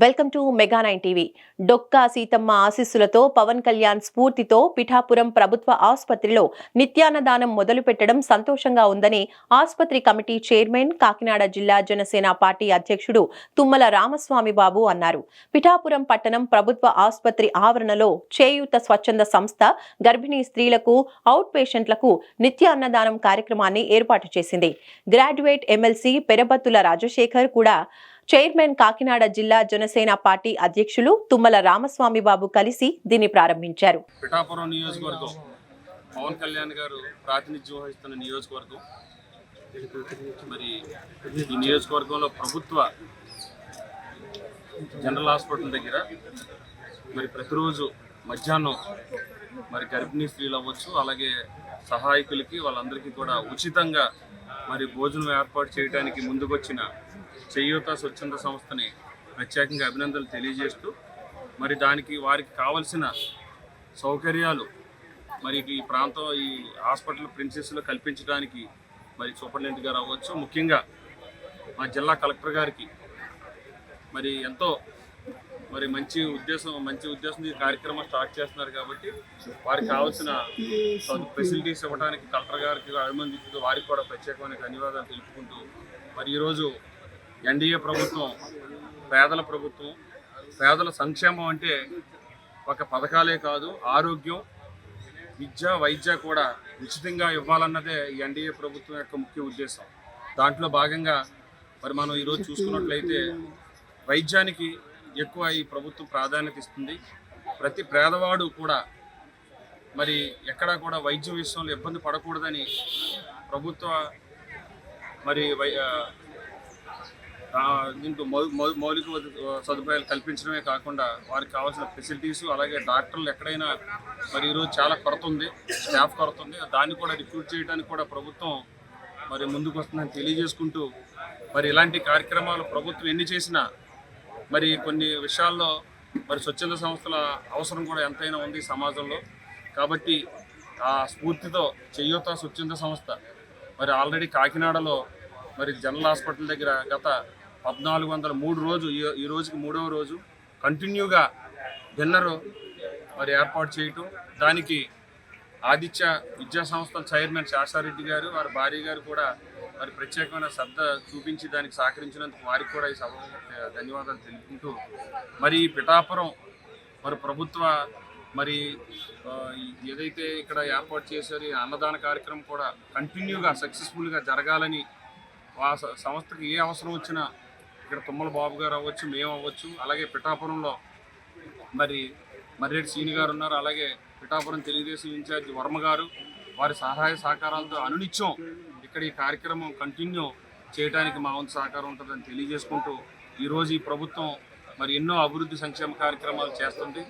Welcome to mega 9 TV. Dokka Seethamma ఆశీస్సులతో పవన్ కళ్యాణ్ స్ఫూర్తితో పిఠాపురం ప్రభుత్వ ఆసుపత్రిలో నిత్యాన్నదానం మొదలు పెట్టడం సంతోషంగా ఉందని ఆసుపత్రి కమిటీ చైర్మన్, కాకినాడ జిల్లా జనసేన పార్టీ అధ్యక్షుడు తుమ్మల రామస్వామి బాబు అన్నారు. పిఠాపురం పట్టణం ప్రభుత్వ ఆసుపత్రి ఆవరణలో చేయూత స్వచ్ఛంద సంస్థ గర్భిణీ స్త్రీలకు, అవుట్ పేషెంట్లకు నిత్యాన్నదానం కార్యక్రమాన్ని ఏర్పాటు చేసింది. గ్రాడ్యుయేట్ ఎమ్మెల్సీ పెరబత్తుల రాజశేఖర్ కూడా చైర్మన్, కాకినాడ జిల్లా జనసేన పార్టీ అధ్యక్షులు తుమ్మల రామస్వామి బాబు కలిసి దీన్ని ప్రారంభించారు. పిఠాపురం నియోజకవర్గం పవన్ కళ్యాణ్ గారు ప్రాతినిధ్యం వహిస్తున్న నియోజకవర్గం. మరి ఈ నియోజకవర్గంలో ప్రభుత్వ జనరల్ హాస్పిటల్ దగ్గర మరి ప్రతిరోజు మధ్యాహ్నం మరి గర్భిణీ స్త్రీలు అవ్వచ్చు, అలాగే సహాయకులకి వాళ్ళందరికీ కూడా ఉచితంగా మరి భోజనం ఏర్పాటు చేయడానికి ముందుకొచ్చిన చేయూత స్వచ్ఛంద సంస్థని ప్రత్యేకంగా అభినందనలు తెలియజేస్తూ, మరి దానికి వారికి కావలసిన సౌకర్యాలు మరి ఈ ప్రాంతం ఈ హాస్పిటల్ ప్రిన్సెస్లో కల్పించడానికి మరి సూపరింటెండెంట్ గారు అవ్వచ్చు, ముఖ్యంగా మా జిల్లా కలెక్టర్ గారికి మరి ఎంతో మరి మంచి ఉద్దేశం ఈ కార్యక్రమం స్టార్ట్ చేస్తున్నారు. కాబట్టి వారికి కావాల్సిన ఫెసిలిటీస్ ఇవ్వడానికి కలెక్టర్ గారికి అభినందిస్తూ వారికి కూడా ప్రత్యేకమైన ధన్యవాదాలు తెలుపుకుంటూ, మరి ఈరోజు ఎన్డీఏ ప్రభుత్వం పేదల ప్రభుత్వం. పేదల సంక్షేమం అంటే ఒక పథకాలే కాదు, ఆరోగ్యం, విద్య, వైద్య కూడా ఉచితంగా ఇవ్వాలన్నదే ఎన్డీఏ ప్రభుత్వం యొక్క ముఖ్య ఉద్దేశం. దాంట్లో భాగంగా మరి మనం ఈరోజు చూసుకున్నట్లయితే వైద్యానికి ఎక్కువ ఈ ప్రభుత్వం ప్రాధాన్యత ఇస్తుంది. ప్రతి పేదవాడు కూడా మరి ఎక్కడా కూడా వైద్యం విషయంలో ఇబ్బంది పడకూడదని ప్రభుత్వ మరి దీంట్లో మౌలిక సదుపాయాలు కల్పించడమే కాకుండా వారికి కావాల్సిన ఫెసిలిటీస్, అలాగే డాక్టర్లు ఎక్కడైనా మరి ఈరోజు చాలా కొరత ఉంది, స్టాఫ్ కొరత ఉంది. దాన్ని కూడా రిక్రూట్ చేయడానికి కూడా ప్రభుత్వం మరి ముందుకు వస్తుందని తెలియజేసుకుంటూ, మరి ఇలాంటి కార్యక్రమాలు ప్రభుత్వం ఎన్ని చేసినా మరి కొన్ని విషయాల్లో మరి స్వచ్ఛంద సంస్థల అవసరం కూడా ఎంతైనా ఉంది సమాజంలో. కాబట్టి ఆ స్ఫూర్తితో చేయూత స్వచ్ఛంద సంస్థ మరి ఆల్రెడీ కాకినాడలో మరి జనరల్ హాస్పిటల్ దగ్గర గత 1403 రోజు, ఈ రోజుకి 3వ రోజు కంటిన్యూగా డిన్నరు మరి ఏర్పాటు చేయటం, దానికి ఆదిత్య విద్యా సంస్థల చైర్మన్ శాషారెడ్డి గారు, వారి భార్య గారు కూడా మరి ప్రత్యేకమైన శ్రద్ధ చూపించి దానికి సహకరించినందుకు వారికి కూడా ఈ సభ ధన్యవాదాలు తెలుపుకుంటూ, మరి ఈ పిఠాపురం మరి ప్రభుత్వ మరి ఏదైతే ఇక్కడ ఏర్పాటు చేశారో అన్నదాన కార్యక్రమం కూడా కంటిన్యూగా సక్సెస్ఫుల్గా జరగాలని, ఆ సంస్థకి ఏ అవసరం వచ్చినా ఇక్కడ తుమ్మల బాబు గారు అవ్వచ్చు, మేము అవ్వచ్చు, అలాగే పిఠాపురంలో మరి మర్రెడ్డి సీని గారు ఉన్నారు, అలాగే పిఠాపురం తెలుగుదేశం ఇన్ఛార్జి వర్మ గారు, వారి సహాయ సహకారాలతో అనునిత్యం ఇక్కడ ఈ కార్యక్రమం కంటిన్యూ చేయడానికి మా వంతు సహకారం ఉంటుందని తెలియజేసుకుంటూ, ఈరోజు ఈ ప్రభుత్వం మరి ఎన్నో అభివృద్ధి సంక్షేమ కార్యక్రమాలు చేస్తుంది.